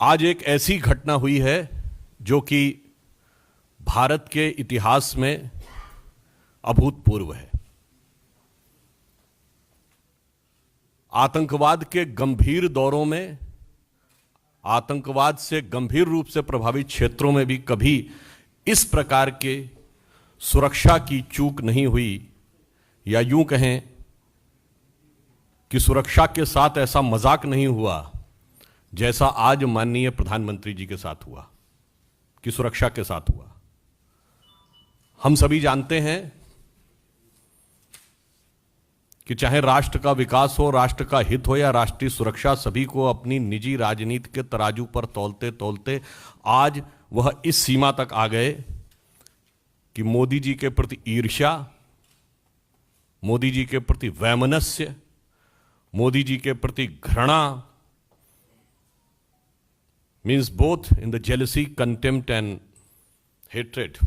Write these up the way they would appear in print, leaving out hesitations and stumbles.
आज एक ऐसी घटना हुई है जो कि भारत के इतिहास में अभूतपूर्व है। आतंकवाद के गंभीर दौरों में, आतंकवाद से गंभीर रूप से प्रभावित क्षेत्रों में भी कभी इस प्रकार के सुरक्षा की चूक नहीं हुई, या यूं कहें कि सुरक्षा के साथ ऐसा मजाक नहीं हुआ जैसा आज माननीय प्रधानमंत्री जी के साथ हुआ, कि सुरक्षा के साथ हुआ। हम सभी जानते हैं कि चाहे राष्ट्र का विकास हो, राष्ट्र का हित हो या राष्ट्रीय सुरक्षा, सभी को अपनी निजी राजनीति के तराजू पर तौलते तौलते आज वह इस सीमा तक आ गए कि मोदी जी के प्रति ईर्ष्या, मोदी जी के प्रति वैमनस्य, मोदी जी के प्रति घृणा, means both in the jealousy, contempt and hatred,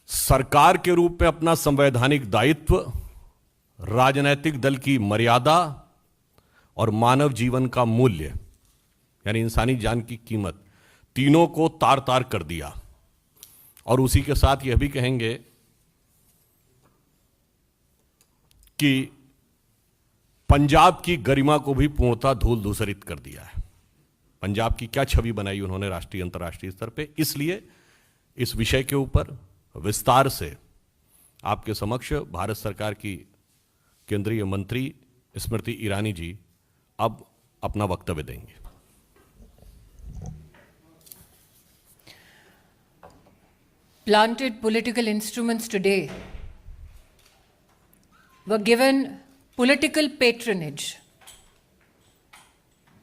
सरकार के रूप में अपना संवैधानिक दायित्व, राजनैतिक दल की मर्यादा और मानव जीवन का मूल्य यानी इंसानी जान की कीमत, तीनों को तार तार कर दिया। और उसी के साथ यह भी कहेंगे कि पंजाब की गरिमा को भी पूर्णतः धूल धूसरित कर दिया है। पंजाब की क्या छवि बनाई उन्होंने राष्ट्रीय अंतर्राष्ट्रीय स्तर पे। इसलिए इस विषय के ऊपर विस्तार से आपके समक्ष भारत सरकार की केंद्रीय मंत्री स्मृति ईरानी जी अब अपना वक्तव्य देंगे। Planted political instruments today were given political patronage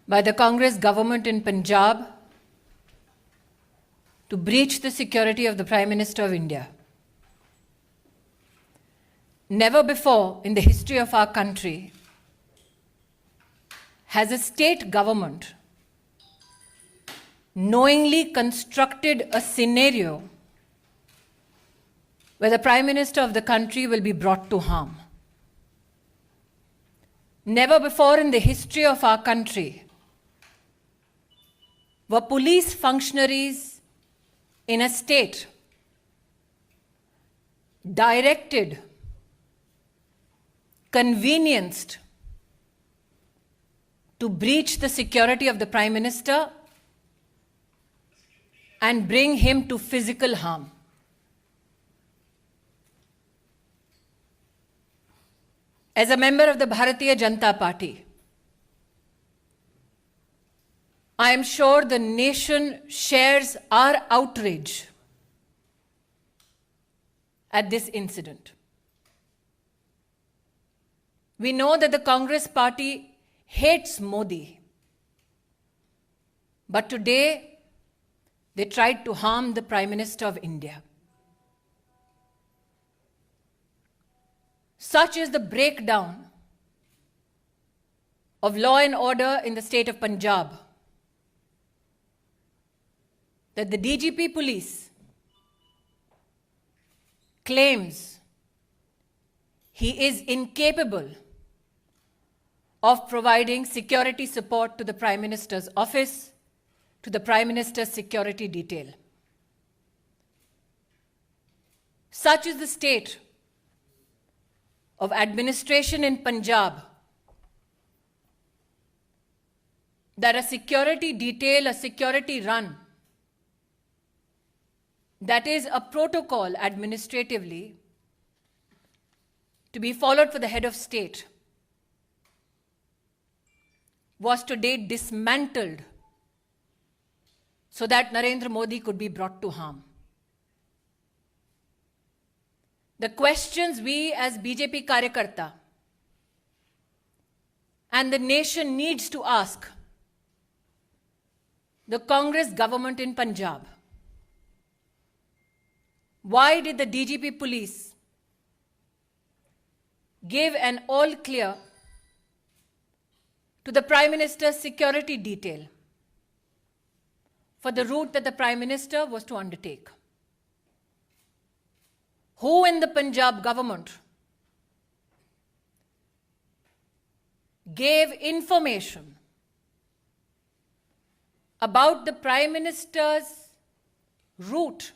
by the Congress government in Punjab to breach the security of the Prime Minister of India. Never before in the history of our country has a state government knowingly constructed a scenario where the Prime Minister of the country will be brought to harm. Never before in the history of our country were police functionaries in a state directed, convenienced to breach the security of the Prime Minister and bring him to physical harm. As a member of the Bharatiya Janata Party, I am sure the nation shares our outrage at this incident. We know that the Congress party hates Modi, but today they tried to harm the Prime Minister of India. Such is the breakdown of law and order in the state of Punjab that the DGP police claims he is incapable of providing security support to the Prime Minister's office, to the Prime Minister's security detail. Such is the state of administration in Punjab that a security detail, a security run, that is a protocol administratively to be followed for the head of state, was today dismantled so that Narendra Modi could be brought to harm. The questions we as BJP Karyakarta and the nation needs to ask the Congress government in Punjab: why did the DGP police give an all clear to the Prime Minister's security detail for the route that the Prime Minister was to undertake? Who in the Punjab government gave information about the Prime Minister's route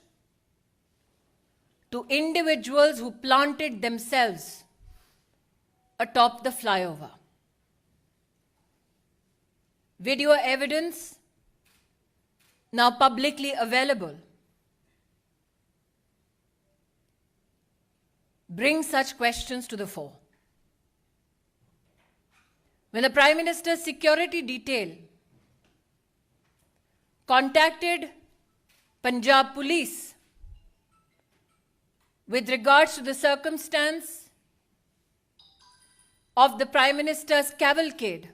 to individuals who planted themselves atop the flyover. Video evidence now publicly available brings such questions to the fore. When the Prime Minister's security detail contacted Punjab Police with regards to the circumstance of the Prime Minister's cavalcade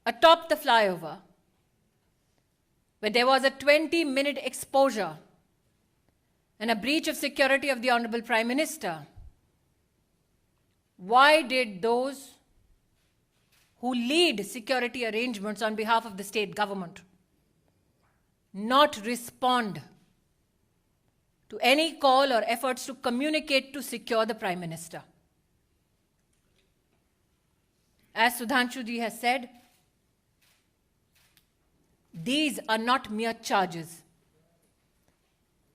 atop the flyover, where there was a 20-minute exposure and a breach of security of the Honorable Prime Minister, why did those who lead security arrangements on behalf of the state government not respond to any call or efforts to communicate to secure the Prime Minister? As Sudhanshu ji has said, these are not mere charges.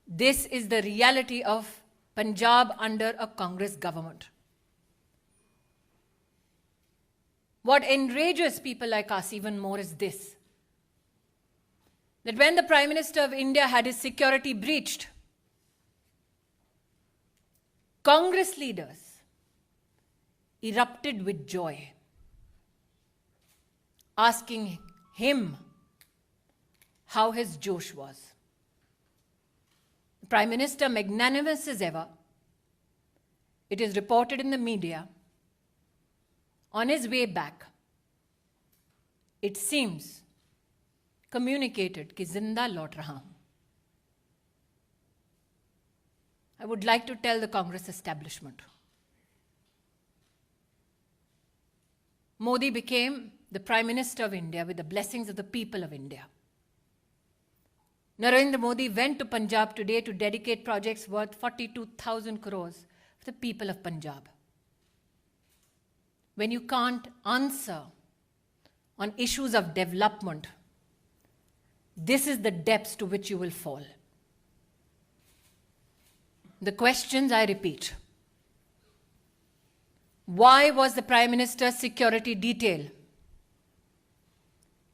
This is the reality of Punjab under a Congress government. What enrages people like us even more is this: that when the Prime Minister of India had his security breached, Congress leaders erupted with joy, asking him how his Josh was. The Prime Minister, magnanimous as ever, it is reported in the media, on his way back, it seems, communicated कि जिंदा लौट रहा हूं. I would like to tell the Congress establishment, Modi became the Prime Minister of India with the blessings of the people of India. Narendra Modi went to Punjab today to dedicate projects worth 42,000 crores for the people of Punjab. When you can't answer on issues of development, this is the depths to which you will fall. The questions, I repeat. Why was the Prime Minister's security detail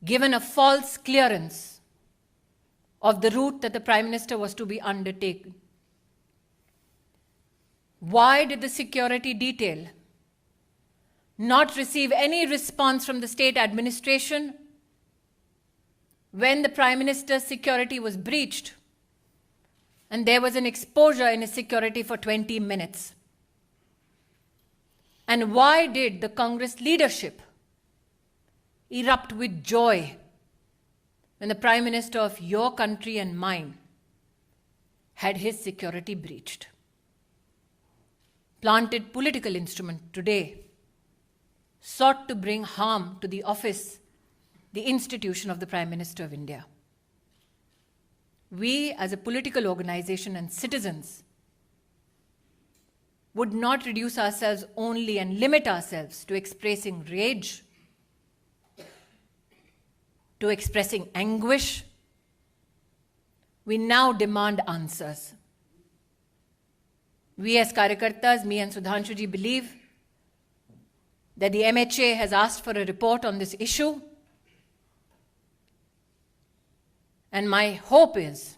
given a false clearance of the route that the Prime Minister was to be undertaken? Why did the security detail not receive any response from the state administration when the Prime Minister's security was breached and there was an exposure in his security for 20 minutes? And why did the Congress leadership erupt with joy when the Prime Minister of your country and mine had his security breached? Planted political instrument today sought to bring harm to the office, the institution of the Prime Minister of India. We, as a political organization and citizens, would not reduce ourselves only and limit ourselves to expressing rage, to expressing anguish. We now demand answers. We as Karyakartas, me and Sudhanshu ji, believe that the MHA has asked for a report on this issue. And my hope is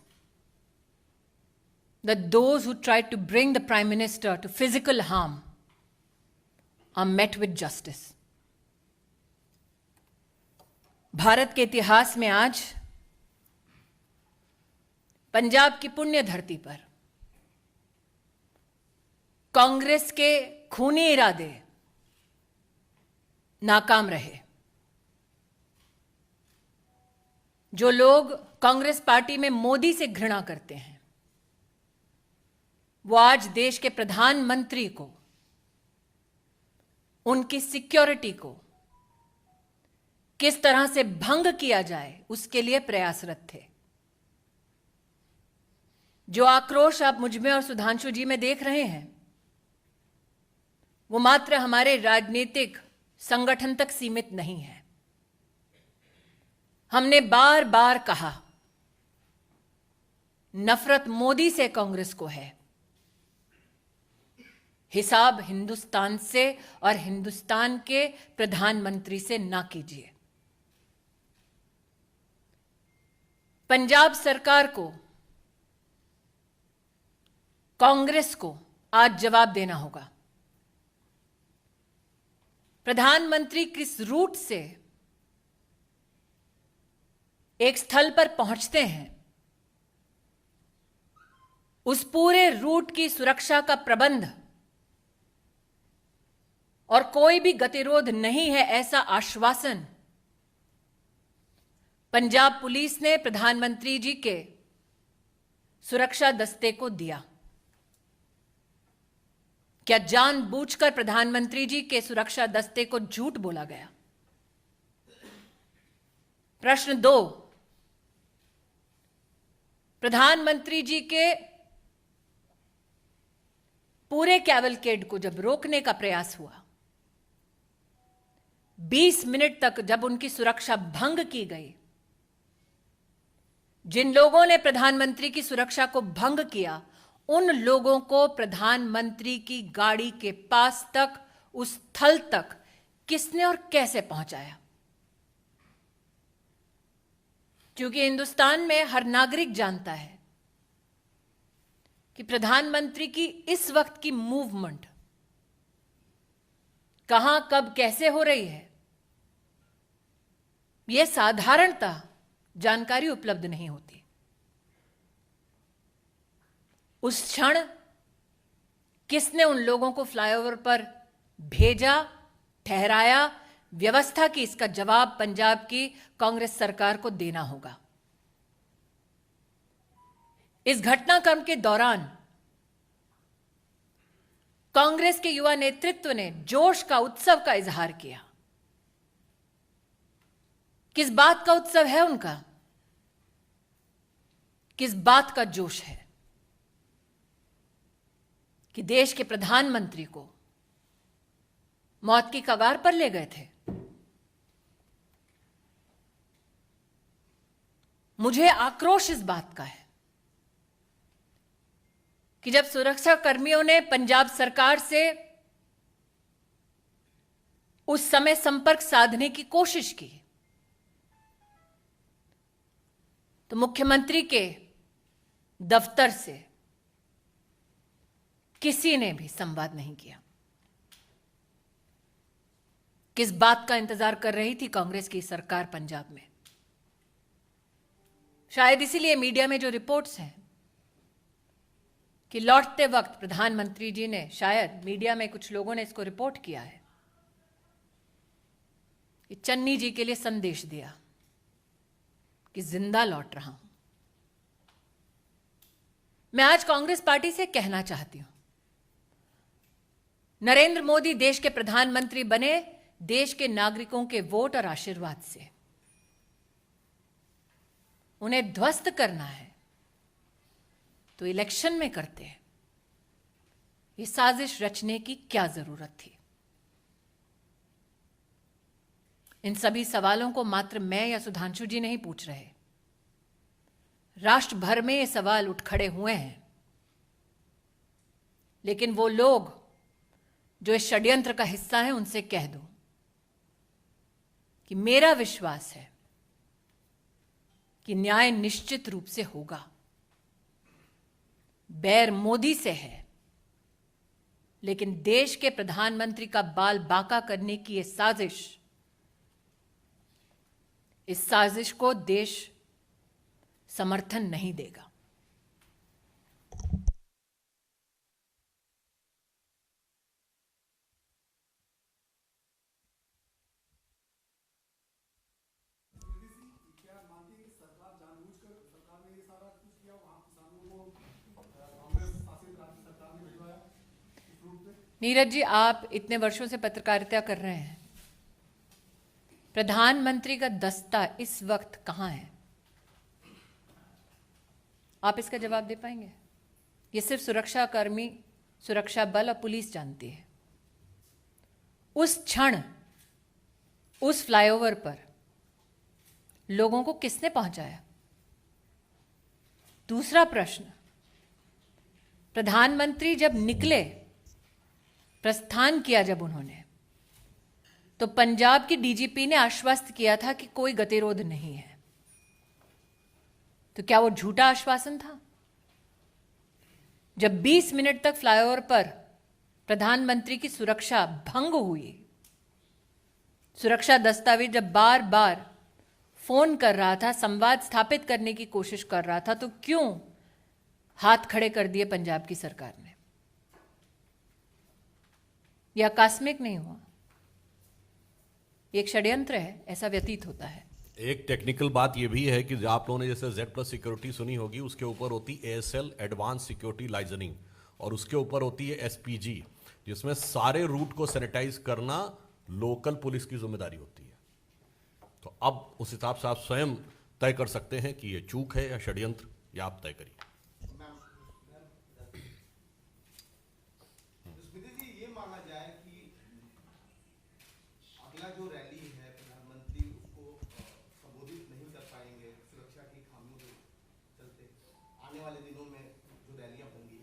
that those who tried to bring the Prime Minister to physical harm are met with justice. Bharat के इतिहास में आज पंजाब की पुण्य धरती पर कांग्रेस के खूनी इरादे नाकाम रहे. जो लोग कांग्रेस पार्टी में मोदी से घृणा करते हैं, वो आज देश के प्रधानमंत्री को, उनकी सिक्योरिटी को किस तरह से भंग किया जाए उसके लिए प्रयासरत थे. जो आक्रोश आप मुझ में और सुधांशु जी में देख रहे हैं, वो मात्र हमारे राजनीतिक संगठन तक सीमित नहीं है. हमने बार बार कहा, नफरत मोदी से कांग्रेस को है, हिसाब हिंदुस्तान से और हिंदुस्तान के प्रधानमंत्री से ना कीजिए। पंजाब सरकार को, कांग्रेस को आज जवाब देना होगा। प्रधानमंत्री किस रूट से एक स्थल पर पहुंचते हैं, उस पूरे रूट की सुरक्षा का प्रबंध और कोई भी गतिरोध नहीं है, ऐसा आश्वासन पंजाब पुलिस ने प्रधानमंत्री जी के सुरक्षा दस्ते को दिया। क्या जानबूझकर प्रधानमंत्री जी के सुरक्षा दस्ते को झूठ बोला गया? प्रश्न 2, प्रधानमंत्री जी के पूरे कैवलकेड को जब रोकने का प्रयास हुआ, 20 मिनट तक जब उनकी सुरक्षा भंग की गई, जिन लोगों ने प्रधानमंत्री की सुरक्षा को भंग किया, उन लोगों को प्रधानमंत्री की गाड़ी के पास तक, उस स्थल तक किसने और कैसे पहुंचाया? क्योंकि हिंदुस्तान में हर नागरिक जानता है कि प्रधानमंत्री की इस वक्त की मूवमेंट कहां, कब, कैसे हो रही है, यह साधारणतः जानकारी उपलब्ध नहीं होती। उस क्षण किसने उन लोगों को फ्लाईओवर पर भेजा, ठहराया, व्यवस्था की, इसका जवाब पंजाब की कांग्रेस सरकार को देना होगा। इस घटनाक्रम के दौरान कांग्रेस के युवा नेतृत्व ने जोश का, उत्सव का इजहार किया। किस बात का उत्सव है उनका? किस बात का जोश है? कि देश के प्रधानमंत्री को मौत की कगार पर ले गए थे। मुझे आक्रोश इस बात का है कि जब सुरक्षा कर्मियों ने पंजाब सरकार से उस समय संपर्क साधने की कोशिश की, तो मुख्यमंत्री के दफ्तर से किसी ने भी संवाद नहीं किया। किस बात का इंतजार कर रही थी कांग्रेस की सरकार पंजाब में? शायद इसीलिए मीडिया में जो रिपोर्ट्स हैं कि लौटते वक्त प्रधानमंत्री जी ने, शायद मीडिया में कुछ लोगों ने इसको रिपोर्ट किया है, कि चन्नी जी के लिए संदेश दिया कि जिंदा लौट रहा हूं। मैं आज कांग्रेस पार्टी से कहना चाहती हूं, नरेंद्र मोदी देश के प्रधानमंत्री बने देश के नागरिकों के वोट और आशीर्वाद से। उन्हें ध्वस्त करना है तो इलेक्शन में करते हैं। ये साजिश रचने की क्या जरूरत थी? इन सभी सवालों को मात्र मैं या सुधांशु जी नहीं पूछ रहे, राष्ट्र भर में ये सवाल उठ खड़े हुए हैं। लेकिन वो लोग जो इस षड्यंत्र का हिस्सा है, उनसे कह दो कि मेरा विश्वास है कि न्याय निश्चित रूप से होगा। बैर मोदी से है, लेकिन देश के प्रधानमंत्री का बाल बांका करने की यह साजिश, इस साजिश को देश समर्थन नहीं देगा। नीरज जी, आप इतने वर्षों से पत्रकारिता कर रहे हैं, प्रधानमंत्री का दस्ता इस वक्त कहां है? आप इसका जवाब दे पाएंगे? ये सिर्फ सुरक्षा कर्मी, सुरक्षा बल और पुलिस जानती है। उस क्षण उस फ्लाईओवर पर लोगों को किसने पहुंचाया? दूसरा प्रश्न, प्रधानमंत्री जब निकले, प्रस्थान किया जब उन्होंने, तो पंजाब की डीजीपी ने आश्वस्त किया था कि कोई गतिरोध नहीं है। तो क्या वो झूठा आश्वासन था? जब 20 मिनट तक फ्लाईओवर पर प्रधानमंत्री की सुरक्षा भंग हुई, सुरक्षा दस्तावेज जब बार बार फोन कर रहा था, संवाद स्थापित करने की कोशिश कर रहा था, तो क्यों हाथ खड़े कर दिए पंजाब की सरकार ने? यह आकस्मिक नहीं हुआ, एक षड्यंत्र है, ऐसा व्यतीत होता है। एक टेक्निकल बात यह भी है कि आप लोगों ने जैसे Z+ सिक्योरिटी सुनी होगी, उसके ऊपर होती ASL एडवांस सिक्योरिटी लाइजनिंग, और उसके ऊपर होती है SPG, जिसमें सारे रूट को सैनिटाइज करना लोकल पुलिस की जिम्मेदारी होती है। तो अब उस हिसाब से आप स्वयं तय कर सकते हैं कि ये चूक है या षड्यंत्र, या आप तय करिए। स्मृति जी, ये माना जाए कि अगला जो रैली है, प्रधानमंत्री उसको संबोधित नहीं कर पाएंगे सुरक्षा की खामियों के चलते, आने वाले दिनों में जो रैलियां होंगी।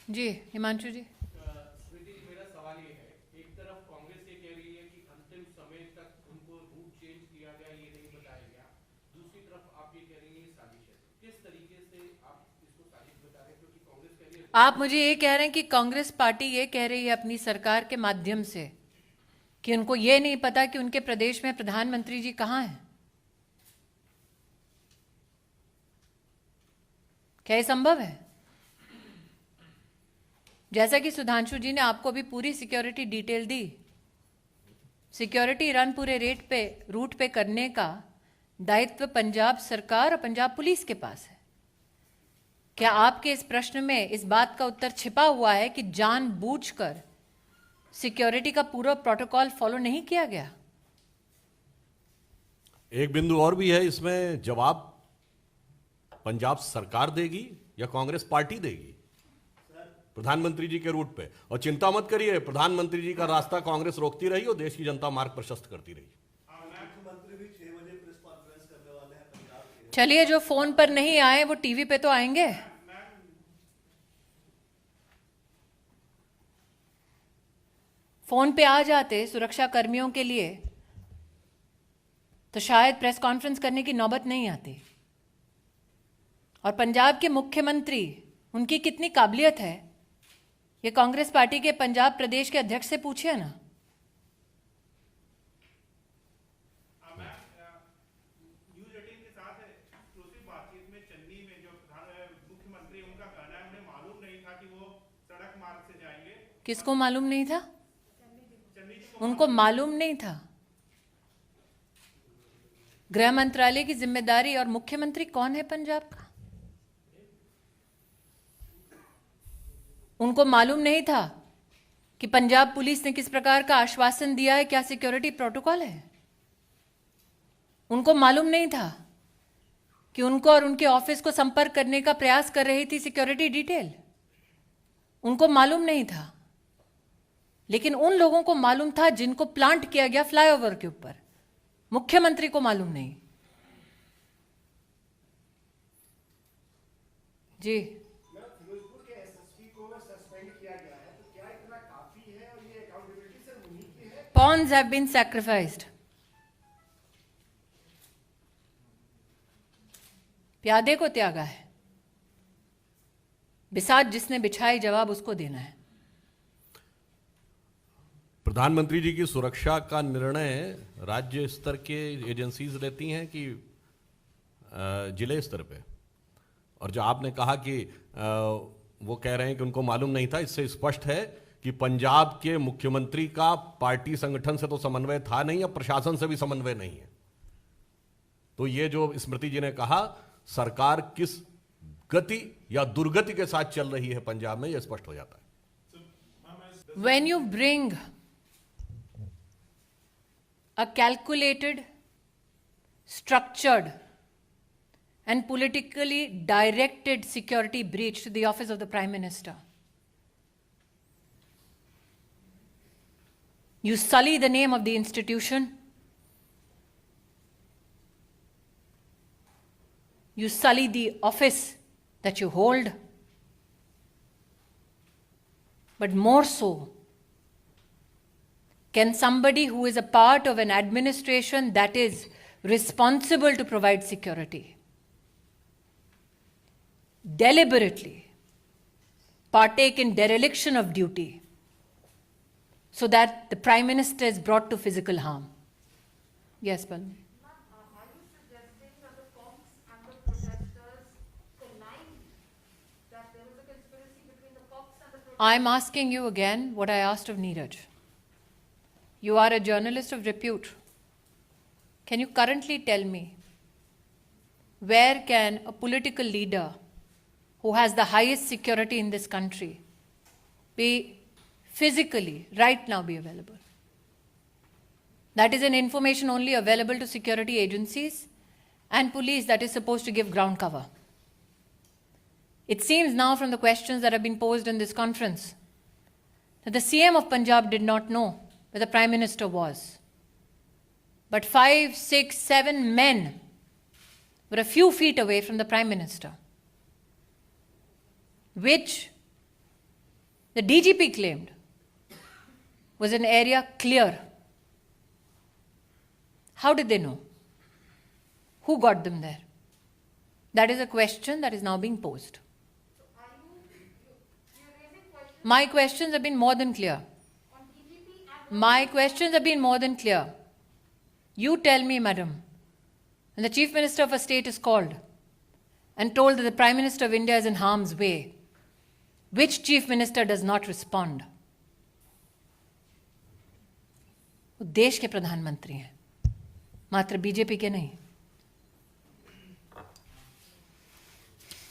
जी हिमांशु जी। स्मृति जी, मेरा सवाल ये है, एक तरफ कांग्रेस ये कह रही है कि अंतिम समय तक उनको रूट चेंज किया गया, ये नहीं बताया गया, दूसरी तरफ आप ये कह रही हैं ये साजिश है। किस तरीके से आप इसको साजिश बता रहे हैं? क्योंकि कांग्रेस कह रही है, आप मुझे ये कह रहे हैं कि कांग्रेस पार्टी ये कह रही है अपनी सरकार के माध्यम से कि उनको ये नहीं पता कि उनके प्रदेश में प्रधानमंत्री जी कहां हैं? क्या ये संभव है? जैसा कि सुधांशु जी ने आपको भी पूरी सिक्योरिटी डिटेल दी, सिक्योरिटी रन पूरे रूट पे करने का दायित्व पंजाब सरकार और पंजाब पुलिस के पास है। क्या आपके इस प्रश्न में इस बात का उत्तर छिपा हुआ है कि जानबूझकर सिक्योरिटी का पूरा प्रोटोकॉल फॉलो नहीं किया गया? एक बिंदु और भी है इसमें, जवाब पंजाब सरकार देगी या कांग्रेस पार्टी देगी प्रधानमंत्री जी के रूट पे? और चिंता मत करिए, प्रधानमंत्री जी का रास्ता कांग्रेस रोकती रही और देश की जनता मार्ग प्रशस्त करती रही। मुख्यमंत्री भी 6 बजे प्रेस कॉन्फ्रेंस करने वाले हैं पंजाब के। चलिए, जो फोन पर नहीं आए वो टीवी पे तो आएंगे। फोन पे आ जाते सुरक्षा कर्मियों के लिए तो शायद प्रेस कॉन्फ्रेंस करने की नौबत नहीं आती। और पंजाब के मुख्यमंत्री, उनकी कितनी काबिलियत है, ये कांग्रेस पार्टी के पंजाब प्रदेश के अध्यक्ष से पूछिए ना। न्यूज़ 18 के साथ एक्सक्लूसिव बातचीत में चन्नी में जो मुख्यमंत्री, उनका कहना है उन्हें मालूम नहीं था कि वो सड़क मार्ग से जाएंगे। किसको मालूम नहीं था? उनको मालूम नहीं था। गृह मंत्रालय की जिम्मेदारी और मुख्यमंत्री कौन है पंजाब का? उनको मालूम नहीं था कि पंजाब पुलिस ने किस प्रकार का आश्वासन दिया है, क्या सिक्योरिटी प्रोटोकॉल है? उनको मालूम नहीं था कि उनको और उनके ऑफिस को संपर्क करने का प्रयास कर रही थी सिक्योरिटी डिटेल? उनको मालूम नहीं था। लेकिन उन लोगों को मालूम था जिनको प्लांट किया गया फ्लाईओवर के ऊपर। मुख्यमंत्री को मालूम नहीं। जी, फिरोजपुर के एसएसपी को सस्पेंड किया गया है, तो क्या इतना काफी है और ये अकाउंटेबिलिटी सिर्फ उन्हीं की है? pawns have been sacrificed. प्यादे को त्यागा है, बिसात जिसने बिछाई, जवाब उसको देना है। प्रधानमंत्री जी की सुरक्षा का निर्णय राज्य स्तर के एजेंसीज लेती हैं कि जिले स्तर पे? और जो आपने कहा कि वो कह रहे हैं कि उनको मालूम नहीं था, इससे स्पष्ट है कि पंजाब के मुख्यमंत्री का पार्टी संगठन से तो समन्वय था नहीं, अब प्रशासन से भी समन्वय नहीं है। तो ये जो स्मृति जी ने कहा, सरकार किस गति या दुर्गति के साथ चल रही है पंजाब में, यह स्पष्ट हो जाता है। When you bring a calculated, structured, and politically directed security breach to the office of the Prime Minister, you sully the name of the institution, you sully the office that you hold. But more so, can somebody who is a part of an administration that is responsible to provide security deliberately partake in dereliction of duty so that the Prime Minister is brought to physical harm? Yes, Balmi. Are you suggesting that the Fox and the protesters connived, that there was a conspiracy between the Fox and the protesters? I'm asking you again what I asked of Neeraj. You are a journalist of repute. Can you currently tell me where can a political leader who has the highest security in this country be physically, right now, be available? That is an information only available to security agencies and police that is supposed to give ground cover. It seems now from the questions that have been posed in this conference that the CM of Punjab did not know where the Prime Minister was. But 5, 6, 7 men were a few feet away from the Prime Minister, which the DGP claimed was an area clear. How did they know? Who got them there? That is a question that is now being posed. My questions have been more than clear. My questions have been more than clear. You tell me, madam, when the Chief Minister of a state is called and told that the Prime Minister of India is in harm's way, which Chief Minister does not respond? वो देश के प्रधानमंत्री हैं, मात्र BJP के नहीं.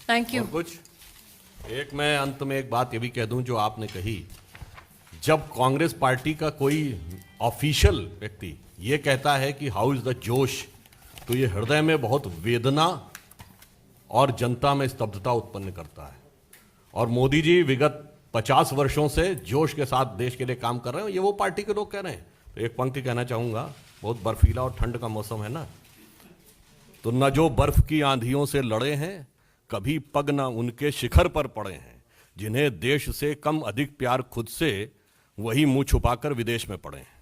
Thank you. और कुछ एक मैं अंत में एक बात ये भी कह दूं जो आपने कही, जब कांग्रेस पार्टी का कोई ऑफिशियल व्यक्ति ये कहता है कि हाउ इज द जोश, तो ये हृदय में बहुत वेदना और जनता में स्तब्धता उत्पन्न करता है. और मोदी जी विगत 50 वर्षों से जोश के साथ देश के लिए काम कर रहे हैं, ये वो पार्टी के लोग कह रहे हैं. तो एक पंक्ति कहना चाहूंगा, बहुत बर्फीला और ठंड का मौसम है ना, तो न जो बर्फ की आंधियों से लड़े हैं, कभी पग न उनके शिखर पर पड़े हैं, जिन्हें देश से कम अधिक प्यार खुद से, वही मुंह छुपाकर विदेश में पड़े हैं.